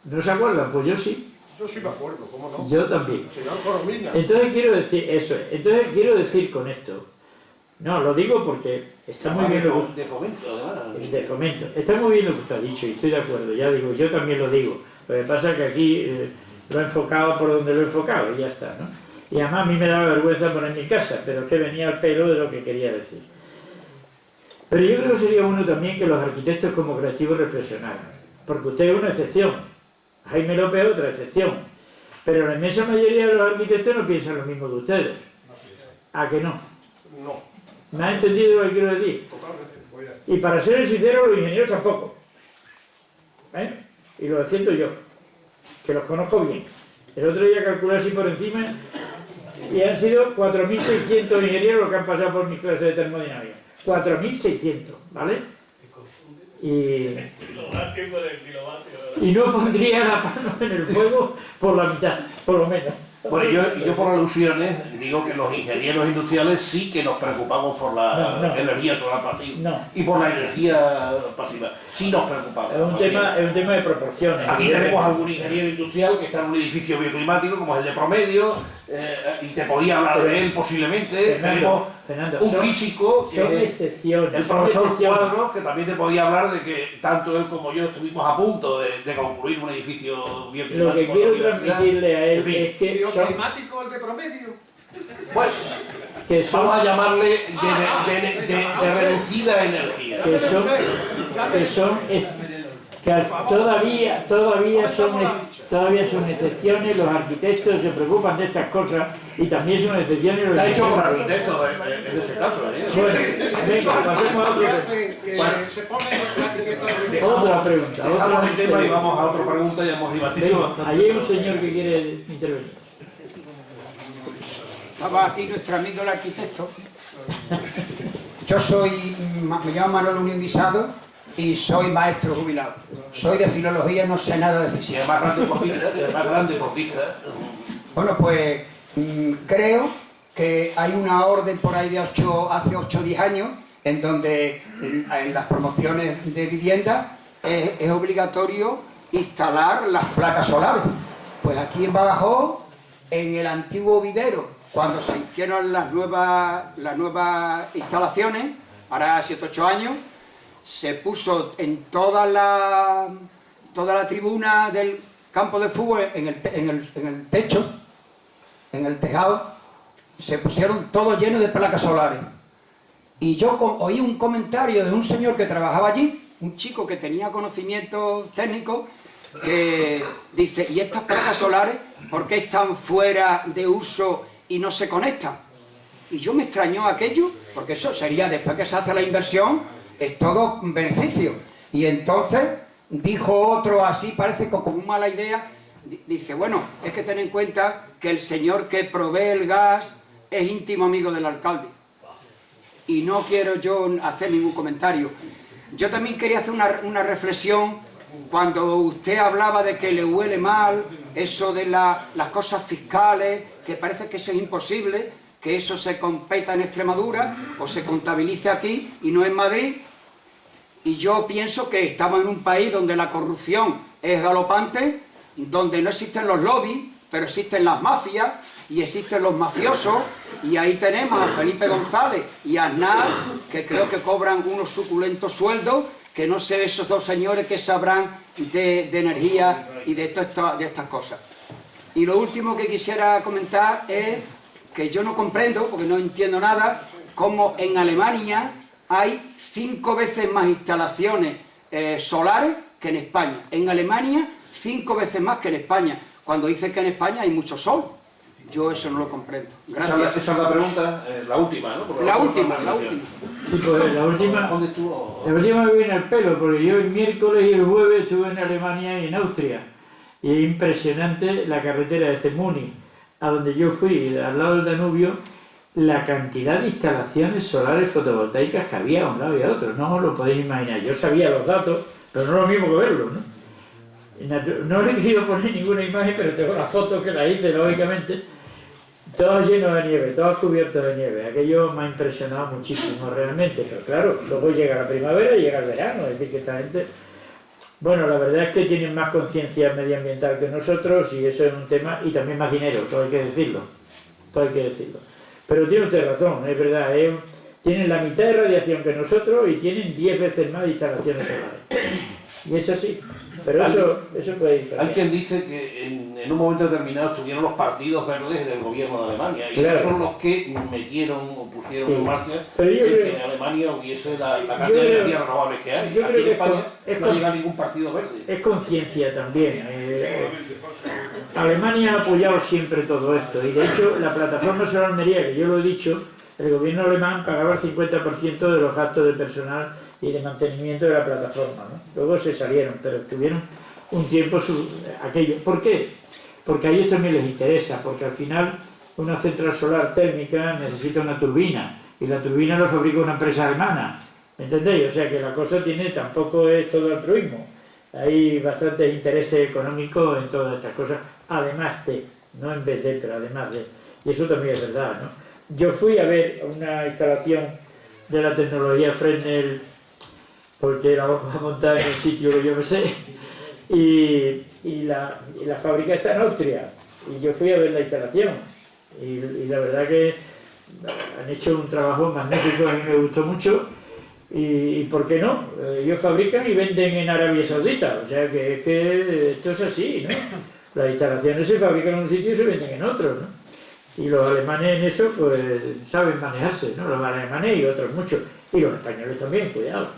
¿No se acuerdan? Pues yo sí. Yo sí me acuerdo, ¿cómo no? Yo también. Señor Coromina. Entonces quiero decir, eso es. Entonces quiero decir con esto, no, lo digo porque está muy bien lo De fomento, además. de fomento. Está muy bien lo que usted ha dicho y estoy de acuerdo, ya digo, yo también lo digo. Lo que pasa es que aquí lo he enfocado por donde lo he enfocado y ya está, ¿no? Y además a mí me daba vergüenza poner mi casa, pero es que venía al pelo de lo que quería decir. Pero yo creo que sería bueno también que los arquitectos como creativos reflexionaran, porque usted es una excepción, Jaime López es otra excepción, pero la inmensa mayoría de los arquitectos no piensan lo mismo que ustedes. ¿A que no? No. ¿Me ha entendido lo que quiero decir? Totalmente. Y para ser sincero, los ingenieros tampoco. Y lo defiendo yo, que los conozco bien. El otro día calculé así por encima y han sido 4.600 ingenieros los que han pasado por mis clases de termodinámica. 4.600, ¿vale? Y no pondría la mano en el fuego por la mitad, por lo menos. Bueno, yo por alusiones digo que los ingenieros industriales sí que nos preocupamos por la energía solar pasiva y por la energía pasiva. Sí nos preocupamos. Es un tema de proporciones. Aquí tenemos algún ingeniero industrial que está en un edificio bioclimático como es el de Promedio y te podía hablar de él posiblemente. Tenemos un físico son excepciones. El profesor Cuadros, que también te podía hablar de que tanto él como yo estuvimos a punto de concluir un edificio bioclimático. Lo que quiero transmitirle a él es que ¿Bioclimático el de Promedio? Pues, que vamos a llamarle de reducida energía. Que todavía son excepciones, los arquitectos se preocupan de estas cosas y también son excepciones los Está hecho por arquitectos. arquitectos en ese caso. Venga, pasemos a otro tema. Otra pregunta. Dejamos el tema y vamos a otra pregunta, ya hemos debatido bastante. Ahí hay un señor que quiere intervenir. Estaba aquí nuestro amigo el arquitecto. Yo me llamo Manuel Unión Guisado y soy maestro jubilado. Soy de filología, no sé nada de Y física. es más grande por pista. Bueno, pues creo que hay una orden por ahí de hace 8 o 10 años en donde en las promociones de vivienda es obligatorio instalar las placas solares. Pues aquí en Badajoz, en el antiguo vivero, cuando se hicieron las nuevas instalaciones, ahora 7 o 8 años, se puso en toda la tribuna del campo de fútbol, en el techo, en el tejado, se pusieron todo lleno de placas solares. Y yo oí un comentario de un señor que trabajaba allí, un chico que tenía conocimiento técnico, que dice, ¿y estas placas solares por qué están fuera de uso y no se conectan? Y yo me extrañó aquello, porque eso sería, después que se hace la inversión, es todo un beneficio. Y entonces dijo otro así, parece que con mala idea, dice, bueno, es que ten en cuenta que el señor que provee el gas es íntimo amigo del alcalde. y no quiero yo hacer ningún comentario. Yo también quería hacer una reflexión cuando usted hablaba de que le huele mal eso de las cosas fiscales, que parece que eso es imposible, que eso se competa en Extremadura o se contabilice aquí y no en Madrid. Y yo pienso que estamos en un país donde la corrupción es galopante, donde no existen los lobbies, pero existen las mafias y existen los mafiosos, y ahí tenemos a Felipe González y a Aznar, que creo que cobran unos suculentos sueldos, que no sé esos dos señores que sabrán de energía y de estas cosas. Y lo último que quisiera comentar es que yo no comprendo, porque no entiendo nada, cómo en Alemania hay 5 veces más instalaciones solares que en España. En Alemania, 5 veces más que en España, cuando dicen que en España hay mucho sol. Yo eso no lo comprendo. Gracias. Esa es la pregunta, la última, ¿no? Porque La última. Sí, pues la última me viene al pelo, porque yo el miércoles y el jueves estuve en Alemania y en Austria. Y es impresionante la carretera desde Múnich, a donde yo fui, al lado del Danubio, la cantidad de instalaciones solares fotovoltaicas que había a un lado y a otro. No os lo podéis imaginar. Yo sabía los datos, pero no es lo mismo que verlos, ¿no? No le he querido poner ninguna imagen, pero tengo las fotos que las hice, lógicamente, todos llenos de nieve, todos cubiertos de nieve. Aquello me ha impresionado muchísimo realmente, pero claro, luego llega la primavera y llega el verano, es decir, que esta gente... Bueno, la verdad es que tienen más conciencia medioambiental que nosotros y eso es un tema, y también más dinero, todo hay que decirlo, Pero tiene usted razón, es verdad, tienen la mitad de radiación que nosotros y tienen 10 veces más de instalaciones solares. Y es así. Pero eso puede ir. Hay quien dice que en un momento determinado estuvieron los partidos verdes en el gobierno de Alemania, y claro, esos son los que metieron o pusieron en marcha que en Alemania hubiese la cantidad de energías renovables que hay. Aquí en España no llega ningún partido verde. Es conciencia también. Alemania ha apoyado siempre todo esto, y de hecho la plataforma Solar Almería, que yo lo he dicho, el gobierno alemán pagaba el 50% de los gastos de personal y de mantenimiento de la plataforma, ¿no? Luego se salieron, pero tuvieron un tiempo aquello. ¿Por qué? Porque a ellos también les interesa, porque al final una central solar térmica necesita una turbina, y la turbina la fabrica una empresa alemana, ¿me entendéis? O sea que la cosa tampoco es todo altruismo, hay bastantes intereses económicos en todas estas cosas, además de, no en vez de, pero además de, y eso también es verdad, ¿no? Yo fui a ver una instalación de la tecnología Fresnel, porque la vamos a montar en un sitio que yo me sé, y la fábrica está en Austria, y yo fui a ver la instalación, y la verdad que han hecho un trabajo magnífico, a mí me gustó mucho, y ¿por qué no? Ellos fabrican y venden en Arabia Saudita, o sea que esto es así, ¿no? Las instalaciones se fabrican en un sitio y se venden en otro, ¿no? Y los alemanes en eso pues saben manejarse, ¿no? Los alemanes y otros muchos, y los españoles también, cuidado.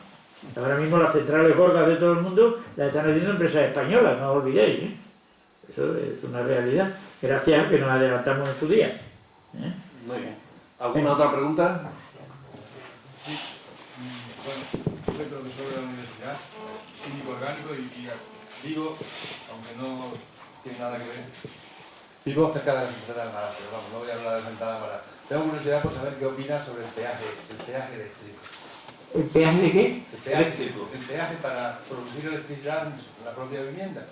Ahora mismo las centrales gordas de todo el mundo las están haciendo empresas españolas, no os olvidéis, ¿eh? Eso es una realidad, gracias a que nos adelantamos en su día, ¿eh? Muy bien. ¿Alguna otra pregunta? Sí. Bueno, soy profesor de la universidad, químico orgánico y vivo, aunque no tiene nada que ver, vivo cerca de la central de Almaraz, pero vamos, no voy a hablar de la central de Almaraz. Tengo curiosidad por saber qué opinas sobre el peaje eléctrico. ¿El peaje de qué? El peaje para producir electricidad en la propia vivienda.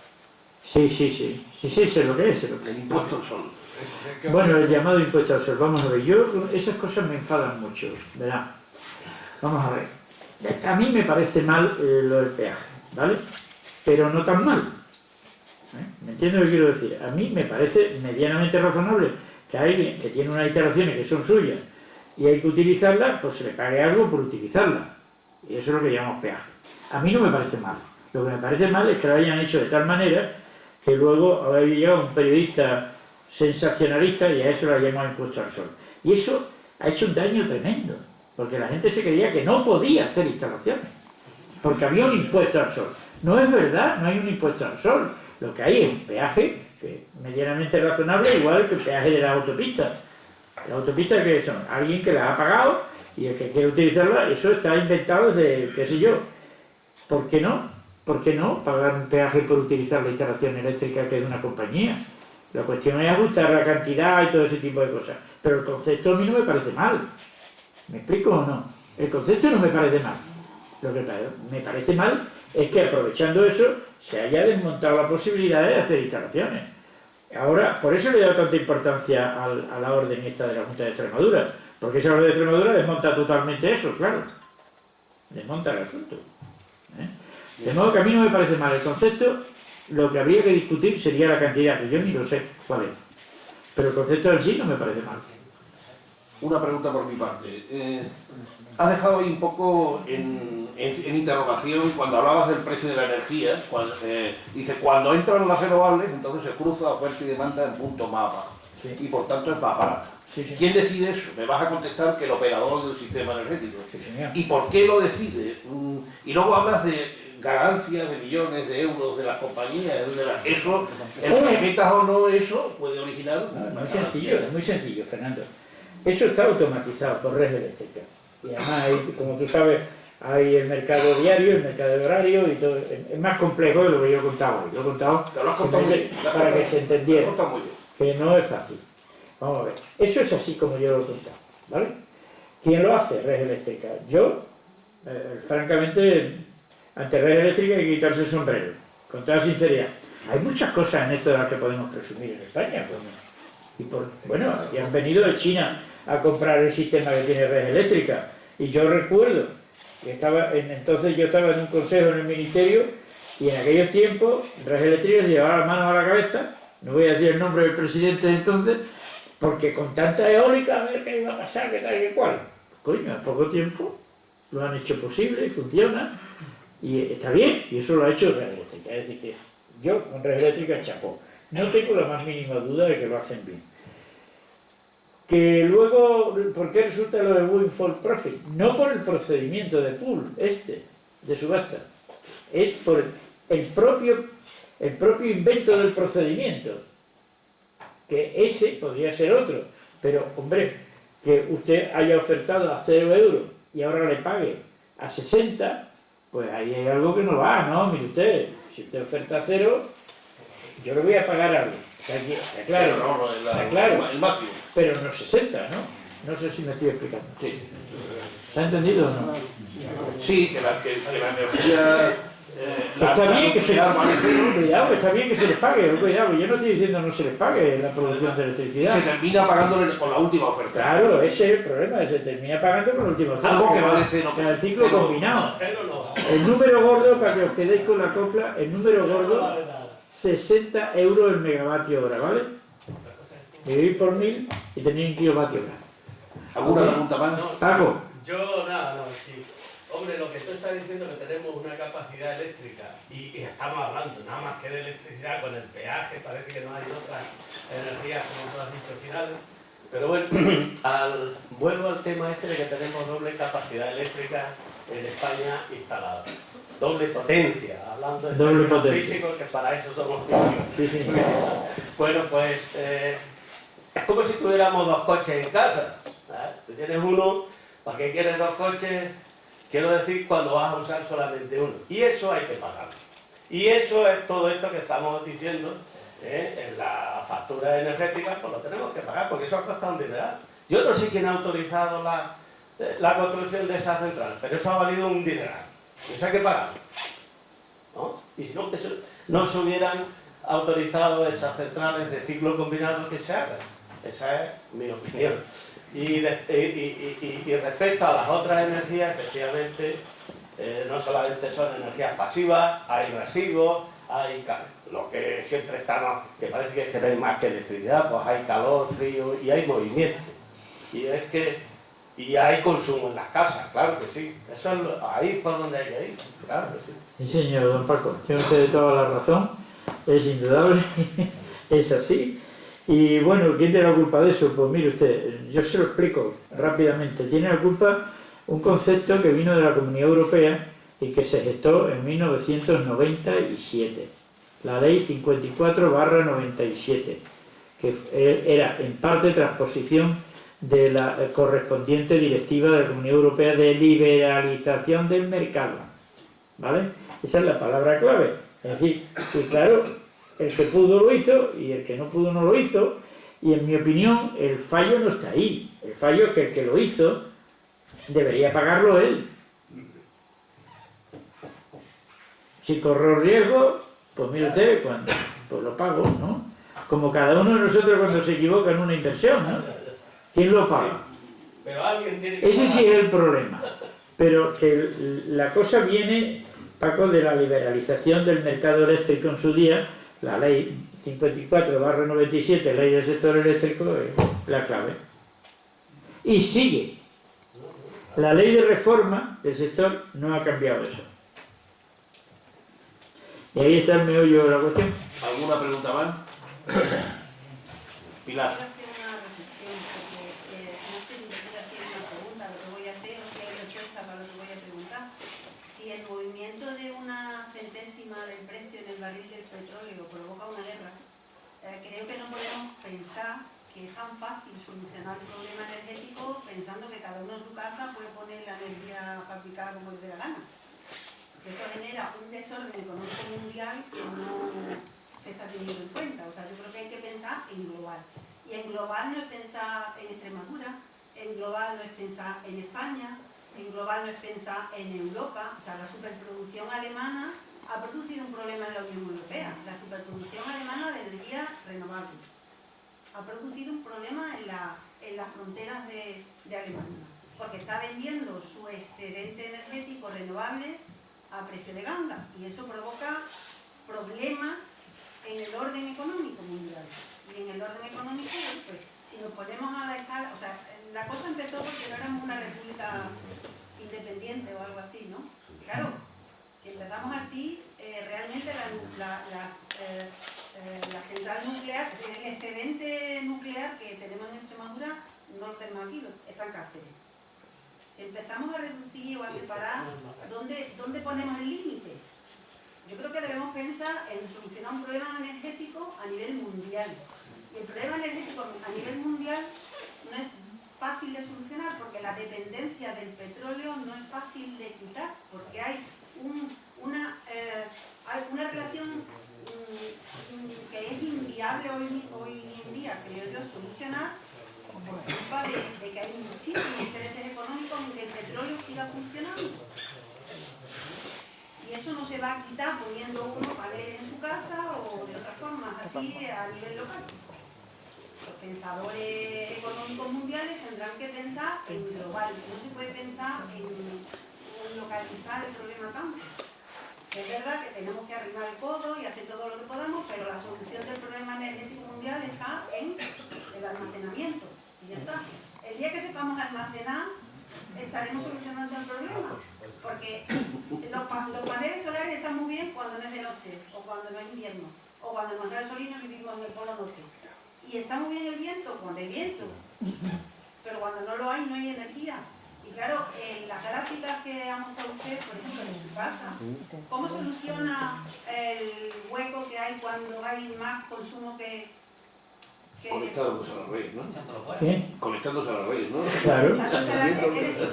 Sí, sé lo que es. El impuesto al sol. Bueno, el llamado impuesto al sol, vamos a ver, esas cosas me enfadan mucho, ¿verdad? Vamos a ver, a mí me parece mal lo del peaje, ¿vale? Pero no tan mal. ¿Me entiendes lo que quiero decir? A mí me parece medianamente razonable que alguien que tiene unas instalaciones que son suyas y hay que utilizarlas, pues se le pague algo por utilizarlas. Y eso es lo que llamamos peaje. A mí no me parece mal. Lo que me parece mal es que lo hayan hecho de tal manera que luego haya llegado un periodista sensacionalista y a eso lo llamado impuesto al sol. Y eso ha hecho un daño tremendo, porque la gente se creía que no podía hacer instalaciones, porque había un impuesto al sol. No es verdad, no hay un impuesto al sol. Lo que hay es un peaje que medianamente razonable, igual que el peaje de las autopistas. Las autopistas que son alguien que las ha pagado y el que quiere utilizarla, eso está inventado desde, qué sé yo. ¿Por qué no? ¿Por qué no pagar un peaje por utilizar la instalación eléctrica que es de una compañía? La cuestión es ajustar la cantidad y todo ese tipo de cosas. Pero el concepto a mí no me parece mal. ¿Me explico o no? El concepto no me parece mal. Lo que me parece mal es que aprovechando eso se haya desmontado la posibilidad de hacer instalaciones. Ahora, por eso le he dado tanta importancia a la orden esta de la Junta de Extremadura, porque esa orden de Extremadura desmonta totalmente eso, claro. Desmonta el asunto. De modo que a mí no me parece mal el concepto. Lo que habría que discutir sería la cantidad, que yo ni lo sé cuál es. Pero el concepto en sí no me parece mal. Una pregunta por mi parte. Has dejado ahí un poco en interrogación cuando hablabas del precio de la energía. Dice, cuando entran las renovables, entonces se cruza oferta y demanda en punto más bajo. Sí. Y por tanto es más barato. Sí, sí. ¿Quién decide eso? Me vas a contestar que el operador del sistema energético. Sí, señor. ¿Y por qué lo decide? Y luego hablas de ganancias de millones de euros de las compañías. Eso, el que metas o no eso, puede originar... Es muy sencillo, Fernando. Eso está automatizado por red eléctrica. Y además, como tú sabes, hay el mercado diario, el mercado horario y todo. Es más complejo de lo que yo he contado hoy. Lo he contado para que se entendiera que no es fácil. Vamos a ver. Eso es así como yo lo he contado, ¿vale? ¿Quién lo hace? Red eléctrica. Yo, francamente, ante red eléctrica hay que quitarse el sombrero, con toda sinceridad. Hay muchas cosas en esto de las que podemos presumir en España. Y han venido de China a comprar el sistema que tiene red eléctrica. Y yo recuerdo que entonces yo estaba en un consejo en el ministerio y en aquellos tiempos red eléctrica se llevaba las manos a la cabeza, no voy a decir el nombre del presidente de entonces, porque con tanta eólica a ver qué iba a pasar, qué tal y qué cual. Coño, en poco tiempo lo han hecho posible y funciona y está bien, y eso lo ha hecho red eléctrica. Es decir, que yo con red eléctrica chapó. No tengo la más mínima duda de que lo hacen bien. Que luego, ¿por qué resulta lo de windfall profit? No por el procedimiento de pool, de subasta. Es por el propio invento del procedimiento. Que ese podría ser otro. Pero, hombre, que usted haya ofertado a 0 euros y ahora le pague a 60, pues ahí hay algo que no va, ¿no? Mire usted, si usted oferta a 0, yo le voy a pagar algo. Está claro, está claro, el máximo. Pero no 60, ¿no? No sé si me estoy explicando. Sí. ¿Está entendido o no? Sí, que la energía... está bien que se les pague, cuidado, está bien que se les pague, cuidado, yo no estoy diciendo no se les pague la producción de electricidad. Se termina pagándole con la última oferta. Claro, ese es el problema, se termina pagando con la última oferta. Algo que vale cero. El ciclo combinado. El número gordo, para que os quedéis con la copla, el número gordo, 60 euros el megavatio hora, ¿vale? Dividir por 1000 y tenéis 1 kilovatio hora. ¿Alguna pregunta más? Paco. Yo nada, sí. Hombre, lo que tú estás diciendo es que tenemos una capacidad eléctrica y estamos hablando nada más que de electricidad con el peaje, parece que no hay otras energías, como tú has dicho, finales. Pero bueno, vuelvo al tema ese de que tenemos doble capacidad eléctrica en España instalada. Doble potencia, hablando de términos físicos, que para eso somos físicos. Sí. Bueno, pues es como si tuviéramos 2 coches en casa. Tú tienes uno, ¿para qué quieres 2 coches? Quiero decir, cuando vas a usar solamente uno. Y eso hay que pagarlo. Y eso es todo esto que estamos diciendo en la factura energética, pues lo tenemos que pagar, porque eso ha costado un dineral. Yo no sé quién ha autorizado la construcción de esa central, pero eso ha valido un dineral. Y eso hay que pagarlo, ¿no? Y si no, no se hubieran autorizado esas centrales de ciclo combinado que se hagan. Esa es mi opinión. Y respecto a las otras energías, efectivamente, no solamente son energías pasivas, hay residuos, hay lo que siempre estamos, que parece que no hay más que electricidad, pues hay calor, frío y hay movimiento. Y hay consumo en las casas, claro que sí. Eso es ahí por donde hay que ir, claro que sí. Sí, señor, don Paco, tiene usted toda la razón, es indudable, es así. Y bueno, ¿quién tiene la culpa de eso? Pues mire usted, yo se lo explico rápidamente. Tiene la culpa un concepto que vino de la Comunidad Europea y que se gestó en 1997, la Ley 54/97, que era en parte transposición de la correspondiente directiva de la Comunidad Europea de liberalización del mercado, ¿vale? Esa es la palabra clave. Es decir, que claro, el que pudo lo hizo y el que no pudo no lo hizo, y en mi opinión el fallo no está ahí. El fallo es que el que lo hizo debería pagarlo él. Si corro riesgo, pues mire usted, pues lo pago, ¿no? Como cada uno de nosotros cuando se equivoca en una inversión, ¿no? ¿Quién lo paga? Pero alguien tiene que Ese pagar. sí es el problema. Pero que la cosa viene, Paco, de la liberalización del mercado eléctrico en su día. La ley 54/97, ley del sector eléctrico, es la clave. Y sigue. La ley de reforma del sector no ha cambiado eso. Y ahí está el meollo de la cuestión. ¿Alguna pregunta más? Pilar. Quiero hacer una reflexión, porque no sé ni siquiera si es una pregunta lo que voy a hacer o si hay respuesta para lo que voy a preguntar. Si el movimiento de una centésima del precio en el barril del petróleo provoca una guerra, creo que no podemos pensar que es tan fácil solucionar el problema energético pensando que cada uno en su casa puede poner la energía fabricada como le dé la gana. Porque eso genera un desorden económico mundial que no se está teniendo en cuenta. O sea, yo creo que hay que pensar en global. Y en global no es pensar en Extremadura, en global no es pensar en España, en global no es pensar en Europa. O sea, la superproducción alemana ha producido un problema en la Unión Europea. La superproducción alemana de energía renovable ha producido un problema en las fronteras de Alemania, porque está vendiendo su excedente energético renovable a precio de ganga, y eso provoca problemas en el orden económico mundial. Y en el orden económico, pues, si nos ponemos a la escala, o sea, la cosa empezó porque no éramos una república independiente o algo así, ¿no? Claro, si empezamos así, realmente la central nuclear, el excedente nuclear que tenemos en Extremadura, no lo tenemos aquí, está en Cáceres. Si empezamos a reducir o a separar, ¿dónde ponemos el límite? Yo creo que debemos pensar en solucionar un problema energético a nivel mundial. Y el problema energético a nivel mundial no es fácil de solucionar porque la dependencia del petróleo no es fácil de quitar, porque hay una relación que es inviable hoy en día, creo yo, solucionar por culpa de que hay muchísimos intereses económicos en que el petróleo siga funcionando. Y eso no se va a quitar poniendo unos paneles en su casa o de otra forma, así a nivel local. Los pensadores económicos mundiales tendrán que pensar en global, no se puede pensar en localizar el problema tanto. Es verdad que tenemos que arrimar el codo y hacer todo lo que podamos, pero la solución del problema energético mundial está en el almacenamiento. Y ya está. El día que sepamos almacenar, estaremos solucionando el problema. Porque los paneles solares están muy bien cuando no es de noche, o cuando no es invierno, o cuando en Monte Solino vivimos en el Polo Norte. Y está muy bien el viento cuando hay viento, pero cuando no lo hay, no hay energía. Y claro, en las gráficas que ha mostrado usted, por ejemplo, en su casa, ¿cómo soluciona el hueco que hay cuando hay más consumo que Conectándose a la red, ¿no? ¿Qué? Conectándose a la red, ¿no? Claro.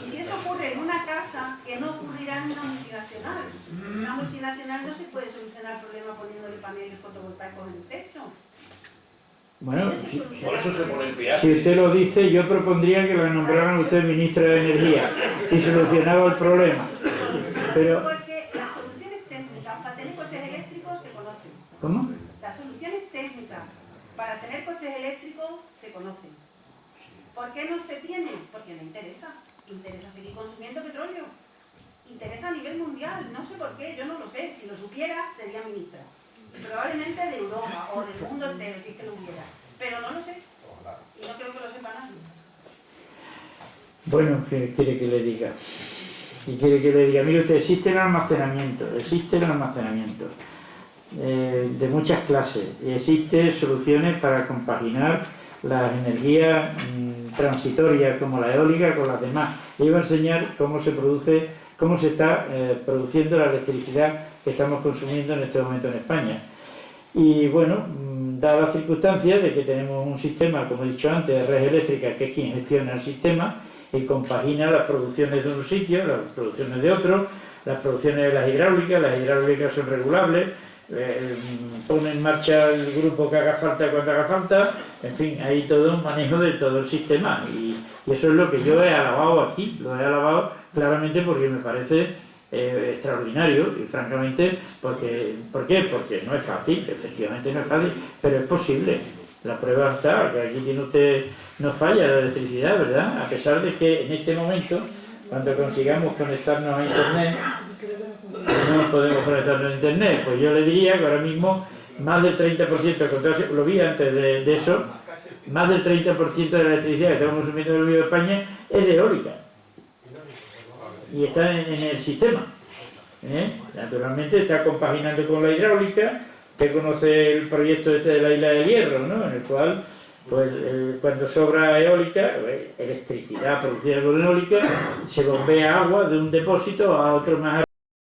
Y si eso ocurre en una casa, que no ocurrirá en una multinacional. En una multinacional no se puede solucionar el problema poniéndole paneles fotovoltaicos en el techo. Bueno, Por eso se pone el peaje. si usted lo dice, yo propondría que la nombraran usted ministra de Energía y solucionaba el problema. Pero, Porque las soluciones técnicas para tener coches eléctricos se conocen. ¿cómo? Las soluciones técnicas para tener coches eléctricos se conocen. ¿Por qué no se tienen? Porque no interesa. Interesa seguir consumiendo petróleo. Interesa a nivel mundial. No sé por qué, yo no lo sé. Si lo supiera, sería ministra. Probablemente de Europa o del mundo entero, si es que lo hubiera. Pero no lo sé. Y no creo que lo sepa nadie. Bueno, ¿qué quiere que le diga? Y quiere que le diga, mire usted, existe el almacenamiento de muchas clases, y existen soluciones para compaginar las energías transitorias como la eólica con las demás. Le iba a enseñar cómo se produce, cómo se está produciendo la electricidad que estamos consumiendo en este momento en España. Y bueno, dada la circunstancia de que tenemos un sistema, como he dicho antes, de red eléctrica, que es quien gestiona el sistema y compagina las producciones de un sitio, las producciones de otro, las producciones de las hidráulicas son regulables, pone en marcha el grupo que haga falta cuando haga falta, en fin, hay todo un manejo de todo el sistema y Y eso es lo que yo he alabado aquí, lo he alabado claramente porque me parece extraordinario y francamente, ¿por qué? Porque no es fácil, efectivamente no es fácil, pero es posible. La prueba está, que aquí tiene usted, no falla la electricidad, ¿verdad? A pesar de que en este momento, cuando consigamos conectarnos a Internet, no podemos conectarnos a Internet, pues yo le diría que ahora mismo más del 30%, lo vi antes de eso, más del 30% de la electricidad que estamos consumiendo en el río de España es de eólica. Y está en el sistema. Naturalmente está compaginando con la hidráulica. Usted conoce el proyecto de la isla del Hierro, ¿no? En el cual, pues, cuando sobra eólica, electricidad producida con eólica, se bombea agua de un depósito a otro más